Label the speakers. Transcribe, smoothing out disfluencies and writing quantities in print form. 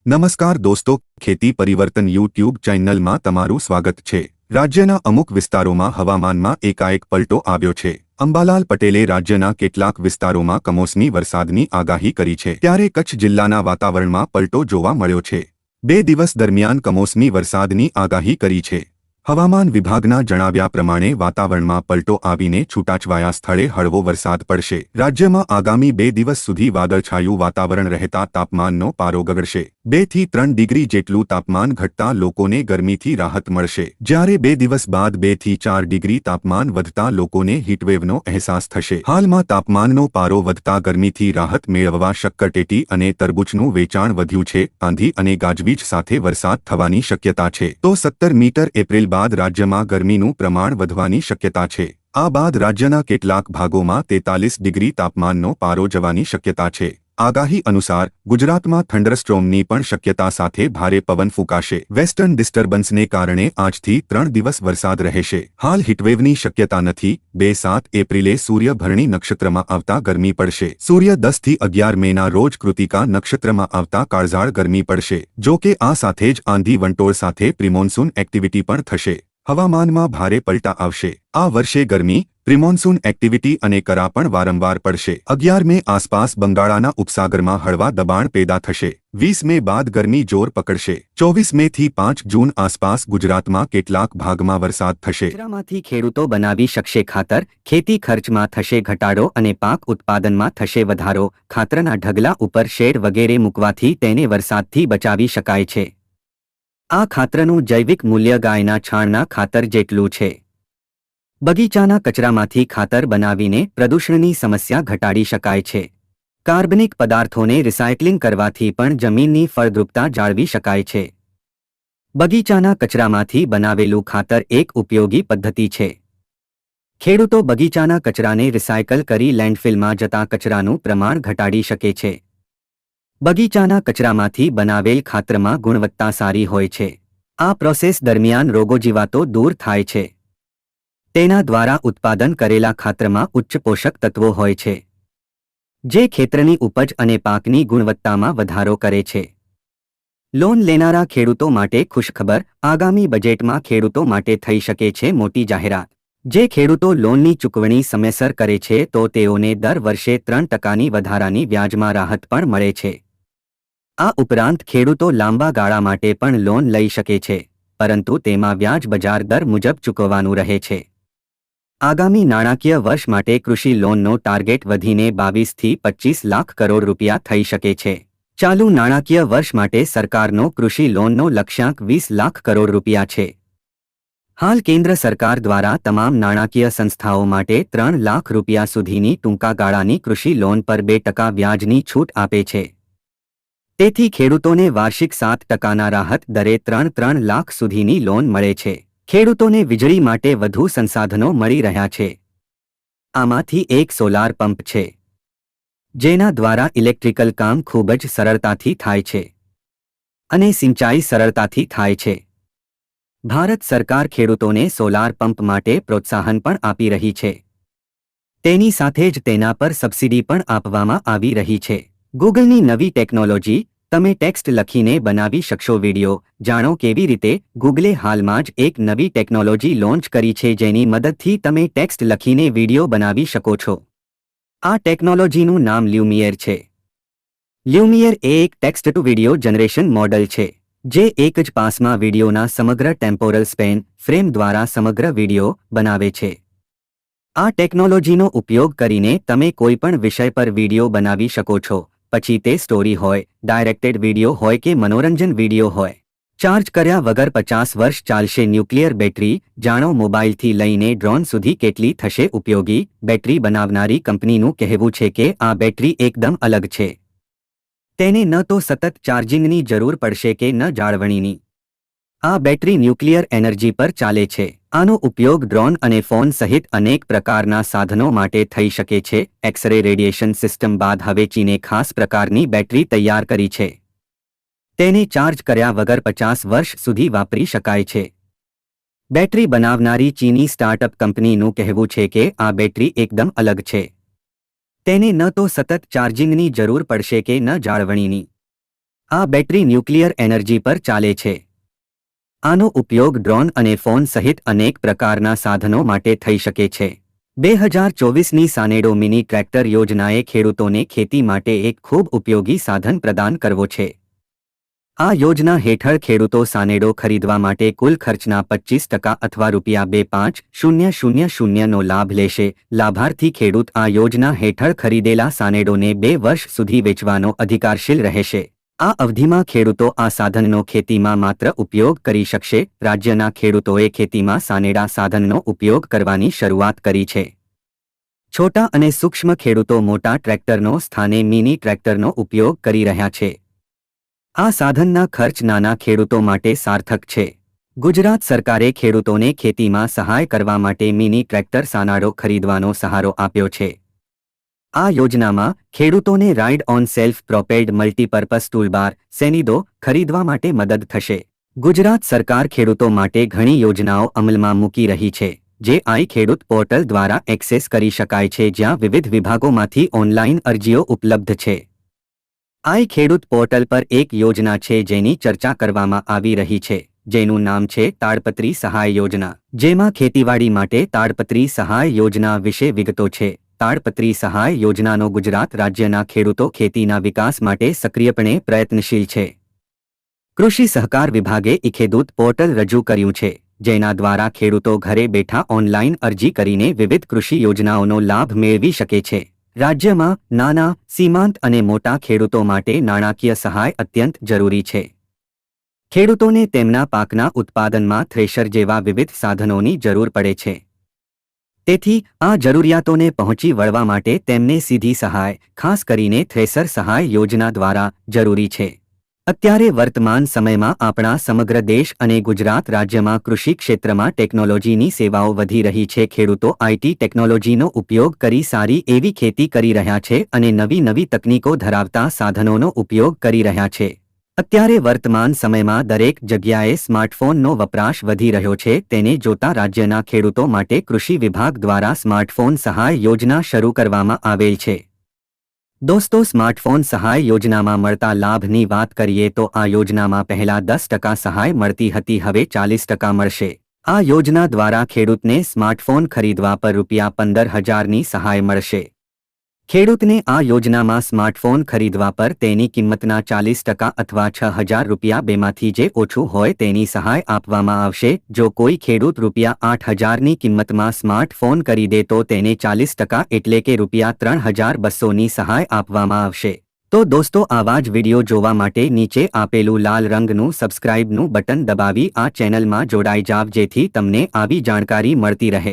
Speaker 1: નમસ્કાર દોસ્તો, ખેતી પરિવર્તન યુટ્યુબ ચેનલમાં તમારું સ્વાગત છે। રાજ્યના અમુક વિસ્તારોમાં હવામાનમાં એકાએક પલટો આવ્યો છે। અંબાલાલ પટેલે રાજ્યના કેટલાક વિસ્તારોમાં કમોસમી વરસાદની આગાહી કરી છે, ત્યારે કચ્છ જિલ્લાના વાતાવરણમાં પલટો જોવા મળ્યો છે। 2 દિવસ દરમિયાન કમોસમી વરસાદની આગાહી કરી છે। હવામાન વિભાગના જણાવ્યા પ્રમાણે વાતાવરણમાં પલટો આવીને છૂટાછવાયા સ્થળે હળવો વરસાદ પડશે। રાજ્યમાં આગામી 2 દિવસ સુધી વાદળછાયું વાતાવરણ રહેતા તાપમાનનો પારો ગગડશે। 2 થી 3 ડિગ્રી જેટલું તાપમાન ઘટતા લોકોને ગરમીથી રાહત મળશે, જ્યારે 2 દિવસ બાદ 2 થી 4 ડિગ્રી તાપમાન વધતા લોકોને હીટવેવનો અહેસાસ થશે। હાલમાં તાપમાનનો પારો વધતા ગરમીથી રાહત મેળવવા શક્કરટેટી અને તરબૂચનું વેચાણ વધ્યું છે। આંધી અને ગાજવીજ સાથે વરસાદ થવાની શક્યતા છે, તો 17 એપ્રિલ બાદ રાજ્યમાં ગરમીનું પ્રમાણ વધવાની શક્યતા છે। આ બાદ રાજ્યના કેટલાક ભાગોમાં 43 ડિગ્રી તાપમાનનો પારો જવાની શક્યતા છે। આગાહી અનુસાર ગુજરાતમાં થંડરસ્ટ્રોમની પણ શક્યતા સાથે ભારે પવન ફૂંકાશે। વેસ્ટર્ન ડિસ્ટર્બન્સને કારણે આજથી 3 દિવસ વરસાદ રહેશે। હાલ હીટવેવની શક્યતા નથી। 2-7 એપ્રિલે સૂર્ય ભરણી નક્ષત્રમાં આવતા ગરમી પડશે। સૂર્ય 10 થી 11 મેના રોજ કૃતિકા નક્ષત્રમાં આવતા કાળઝાળ ગરમી પડશે। જો કે આ સાથે જ આંધી વંટોળ સાથે પ્રિમોન્સૂન એક્ટિવિટી પણ થશે। હવામાનમાં ભારે પલટા આવશે। આ વર્ષે ગરમી, પ્રિમોન્સૂન એક્ટિવિટી અને કરા પણ વારંવાર પડશે। 11 મે આસપાસ બંગાળાના ઉપસાગરમાં હળવા દબાણ પેદા થશે। 20 મે બાદ ગરમી જોર પકડશે। 24 મે થી 5 જૂન આસપાસ ગુજરાતમાં કેટલાક ભાગમાં વરસાદ થશે।
Speaker 2: કચરામાંથી ખેડૂતો બનાવી શકશે ખાતર, ખેતી ખર્ચમાં થશે ઘટાડો અને પાક ઉત્પાદનમાં થશે વધારો। ખાતરના ઢગલા ઉપર શેડ વગેરે મૂકવાથી તેને વરસાદથી બચાવી શકાય છે। આ ખાતરનું જૈવિક મૂલ્ય ગાયના છાણના ખાતર જેટલું છે। બગીચાના કચરામાંથી ખાતર બનાવીને પ્રદૂષણની સમસ્યા ઘટાડી શકાય છે। કાર્બનિક પદાર્થોને રિસાયક્લિંગ કરવાથી પણ જમીનની ફળદ્રુપતા જાળવી શકાય છે। બગીચાના કચરામાંથી બનાવેલું ખાતર એક ઉપયોગી પદ્ધતિ છે। ખેડૂતો બગીચાના કચરાને રિસાયકલ કરી લેન્ડફિલમાં જતા કચરાનું પ્રમાણ ઘટાડી શકે છે। બગીચાના કચરામાંથી બનાવેલ ખાતરમાં ગુણવત્તા સારી હોય છે। આ પ્રોસેસ દરમિયાન રોગોજીવાતો દૂર થાય છે। તેના દ્વારા ઉત્પાદન કરેલા ખાતરમાં ઉચ્ચ પોષક તત્વો હોય છે, જે ખેતરની ઉપજ અને પાકની ગુણવત્તામાં વધારો કરે છે। લોન લેનારા ખેડૂતો માટે ખુશખબર, આગામી બજેટમાં ખેડૂતો માટે થઈ શકે છે મોટી જાહેરાત। જે ખેડૂતો લોનની ચૂકવણી સમયસર કરે છે તો તેઓને દર વર્ષે 3% વધારાની વ્યાજમાં રાહત પણ મળે છે। આ ઉપરાંત ખેડૂતો લાંબા ગાળા માટે પણ લોન લઈ શકે છે, પરંતુ તેમાં વ્યાજ બજાર દર મુજબ ચૂકવવાનું રહે છે। આગામી નાણાકીય વર્ષ માટે કૃષિ લોનનો ટાર્ગેટ વધીને 22 થી 25 લાખ કરોડ રૂપિયા થઈ શકે છે। ચાલુ નાણાકીય વર્ષ માટે સરકારનો કૃષિ લોનનો લક્ષ્યાંક 20 લાખ કરોડ રૂપિયા છે। હાલ કેન્દ્ર સરકાર દ્વારા તમામ નાણાકીય સંસ્થાઓ માટે 3 લાખ રૂપિયા સુધીની ટૂંકા ગાળાની કૃષિ લોન પર 2% વ્યાજની છૂટ આપે છે। તેથી ખેડૂતોને વાર્ષિક 7%ના રાહત દરે 3 લાખ સુધીની લોન મળે છે। ખેડૂતોને વીજળી માટે વધુ સંસાધનો મળી રહ્યા છે। આમાંથી એક સોલાર પંપ છે, જેના દ્વારા ઇલેક્ટ્રિકલ કામ ખૂબ જ સરળતાથી થાય છે અને સિંચાઈ સરળતાથી થાય છે। ભારત સરકાર ખેડૂતોને સોલાર પંપ માટે પ્રોત્સાહન પણ આપી રહી છે। તેની સાથે જ તેના પર સબસિડી પણ આપવામાં આવી રહી છે। ગૂગલની નવી ટેકનોલોજી, તમે ટેક્સ્ટ લખીને બનાવી શકશો વિડિયો। જાણો કેવી રીતે। ગૂગલે હાલમાં જ એક નવી ટેકનોલોજી લોન્ચ કરી છે, જેની મદદથી તમે ટેક્સ્ટ લખીને વિડિયો બનાવી શકો છો। આ ટેકનોલોજીનું નામ લ્યુમિયર છે। લ્યુમિયર એ એક text two video generation model છે, જે એક જ પાસમાં વિડિયોના સમગ્ર ટેમ્પોરલ સ્પેન ફ્રેમ દ્વારા સમગ્ર વિડિયો બનાવે છે। આ ટેકનોલોજીનો ઉપયોગ કરીને તમે કોઈપણ વિષય પર વિડિયો બનાવી શકો છો, પછી તે સ્ટોરી હોય, ડાયરેક્ટેડ વિડિયો હોય કે મનોરંજન વિડિયો હોય। ચાર્જ કર્યા વગર 50 વર્ષ ચાલશે ન્યુક્લિયર બેટરી। જાણો મોબાઈલથી લઈને ડ્રોન સુધી કેટલી થશે ઉપયોગી। બેટરી બનાવનારી કંપનીનું કહેવું છે કે આ બેટરી એકદમ અલગ છે। તેને ન તો સતત ચાર્જિંગની જરૂર પડશે કે ન જાળવણીની। આ બેટરી ન્યુક્લિયર એનર્જી પર ચાલે છે। આનો ઉપયોગ ડ્રોન અને ફોન સહિત અનેક પ્રકારના સાધનો માટે થઈ શકે છે। એક્સ-રે રેડિયેશન સિસ્ટમ બાદ હવે ચીને ખાસ પ્રકારની બેટરી તૈયાર કરી છે। તેને ચાર્જ કર્યા વગર 50 વર્ષ સુધી વાપરી શકાય છે। બેટરી બનાવનારી ચીની સ્ટાર્ટઅપ કંપનીનું કહેવું છે કે આ બેટરી એકદમ અલગ છે। તેને ન તો સતત ચાર્જિંગની જરૂર પડશે કે ન જાળવણીની। આ બેટરી ન્યુક્લિયર એનર્જી પર ચાલે છે. આનો ઉપયોગ ડ્રોન અને ફોન સહિત અનેક પ્રકારના સાધનો માટે થઈ શકે છે. 2024ની સાનેડો મિની ટ્રેક્ટર યોજનાએ ખેડૂતોને ખેતી માટે એક ખૂબ ઉપયોગી સાધન પ્રદાન કરવો છે. આ યોજના હેઠળ ખેડૂતો સાનેડો ખરીદવા માટે કુલ ખર્ચના 25% અથવા ₹25,000નો લાભ લેશે. લાભાર્થી ખેડૂત આ યોજના હેઠળ ખરીદેલા સાનેડોને 2 વર્ષ સુધી વેચવાનો અધિકારશીલ રહેશે. આ અવધિમાં ખેડૂતો આ સાધનનો ખેતીમાં માત્ર ઉપયોગ કરી શકશે. રાજ્યના ખેડૂતોએ ખેતીમાં સાનેડા સાધનનો ઉપયોગ કરવાની શરૂઆત કરી છે. છોટા અને સૂક્ષ્મ ખેડૂતો મોટા ટ્રેક્ટરનો સ્થાને મિની ટ્રેક્ટરનો ઉપયોગ કરી રહ્યા છે. આ સાધનના ખર્ચ નાના ખેડૂતો માટે સાર્થક છે. ગુજરાત સરકારે ખેડૂતોને ખેતીમાં સહાય કરવા માટે મિની ટ્રેક્ટર સાનાડો ખરીદવાનો સહારો આપ્યો છે. આ યોજનામાં ખેડૂતોને ride on self propelled multipurpose toolbar સેનિડો ખરીદવા માટે મદદ થશે. ગુજરાત સરકાર ખેડૂતો માટે ઘણી યોજનાઓ અમલમાં મૂકી રહી છે, જે આઈ ખેડૂત પોર્ટલ દ્વારા એક્સેસ કરી શકાય છે, જ્યાં વિવિધ વિભાગોમાંથી ઓનલાઈન અરજીઓ ઉપલબ્ધ છે. આઈ ખેડૂત પોર્ટલ પર એક યોજના છે જેની ચર્ચા કરવામાં આવી રહી છે, જેનું નામ છે તાડપત્રી સહાય યોજના. જેમાં ખેતીવાડી માટે તાડપત્રી સહાય યોજના વિશે વિગતો છે. તાડપત્રી સહાય યોજનાનો ગુજરાત રાજ્યના ખેડૂતો ખેતીના વિકાસ માટે સક્રિયપણે પ્રયત્નશીલ છે. કૃષિ સહકાર વિભાગે ઈ-ખેડૂત પોર્ટલ રજૂ કર્યું છે, જેના દ્વારા ખેડૂતો ઘરે બેઠા ઓનલાઈન અરજી કરીને વિવિધ કૃષિ યોજનાઓનો લાભ મેળવી શકે છે. રાજ્યમાં નાના, સીમાંત અને મોટા ખેડૂતો માટે નાણાકીય સહાય અત્યંત જરૂરી છે. ખેડૂતોને તેમના પાકના ઉત્પાદનમાં થ્રેશર જેવા વિવિધ સાધનોની જરૂર પડે છે. તેથી આ જરૂરિયાતોને પહોંચી વળવા માટે તેમને સીધી સહાય, ખાસ કરીને થ્રેશર સહાય યોજના દ્વારા જરૂરી છે. અત્યારે વર્તમાન સમયમાં આપણા સમગ્ર દેશ અને ગુજરાત રાજ્યમાં કૃષિ ક્ષેત્રમાં ટેકનોલોજીની સેવાઓ વધી રહી છે. ખેડૂતો આઈટી ટેકનોલોજીનો ઉપયોગ કરી સારી એવી ખેતી કરી રહ્યા છે અને નવી નવી તકનીકો ધરાવતા સાધનોનો ઉપયોગ કરી રહ્યા છે. અત્યારે વર્તમાન સમયમાં દરેક જગ્યાએ સ્માર્ટફોનનો વપરાશ વધી રહ્યો છે. તેને જોતા રાજ્યના ખેડૂતો માટે કૃષિ વિભાગ દ્વારા સ્માર્ટફોન સહાય યોજના શરૂ કરવામાં આવેલ છે. દોસ્તો, સ્માર્ટફોન સહાય યોજનામાં મળતા લાભની વાત કરીએ તો આ યોજનામાં પહેલા 10% સહાય મળતી હતી, હવે 40% મળશે. આ યોજના દ્વારા ખેડૂતને સ્માર્ટફોન ખરીદવા પર ₹15,000ની સહાય મળશે. ખેડૂતને આ યોજનામાં સ્માર્ટફોન ખરીદવા પર તેની કિંમતના 40% અથવા ₹6,000 બેમાંથી જે ઓછું હોય તેની સહાય આપવામાં આવશે. જો કોઈ ખેડૂત ₹8,000ની કિંમતમાં સ્માર્ટફોન ખરીદે તો તેને 40% એટલે કે ₹3,200ની સહાય આપવામાં આવશે. તો દોસ્તો, આવા જ વિડીયો જોવા માટે નીચે આપેલું લાલ રંગનું સબસ્ક્રાઇબનું બટન દબાવી આ ચેનલમાં જોડાઈ જાવ, જેથી તમને આવી જાણકારી મળતી રહે.